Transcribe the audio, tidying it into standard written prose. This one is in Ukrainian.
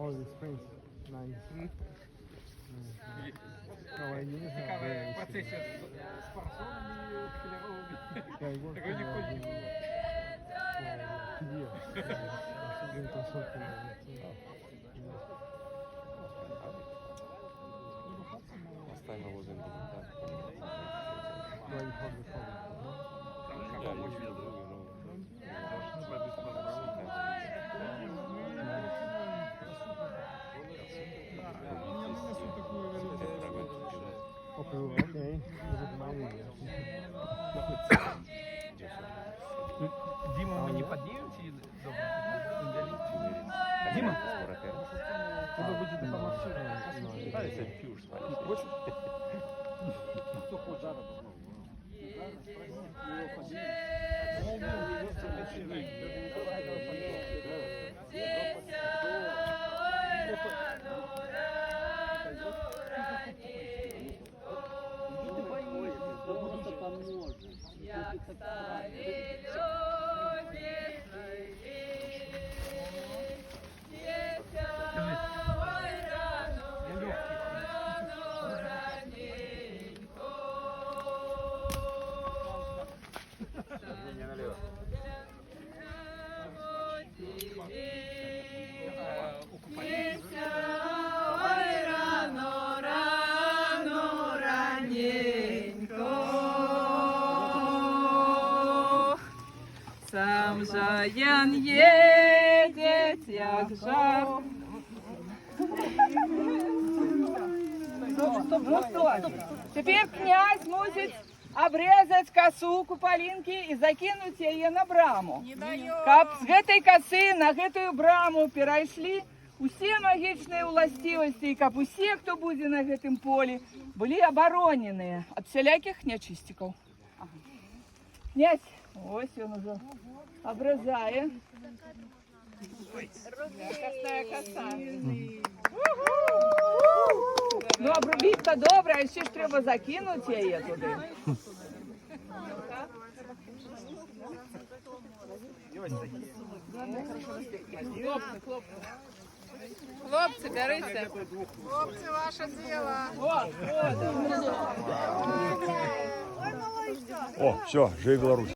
All the springs. Nice. Давай, я не знаю. Цікаве процесія з парасолями кольоровими. Я его Такого ніколи не було. Оставим его за инвентарь. Там помочь видно. Окей. Дима, мы не поднимемся или Дима? Тебе будет допомогти. Да, если пьешь, смотри. Кто хочет? Сам Жаян едет, як жар. Стоп. Теперь князь мусить обрезать косу купалинки и закинуть ее на браму. Каб з гэтай косы на гэтую браму перайшлі усе магічныя ўласцівасці, і каб усе, хто будзе на гэтым полі, былі абароненыя ад всялякіх нячысцікаў. Князь, ось ён ужо обрезае. Косная коса. Ну, обрубить-то добре, а ще ж треба закинуть її туди. Хлопці, берися. Хлопці, ваше діло. О, О, все, живи Беларусь.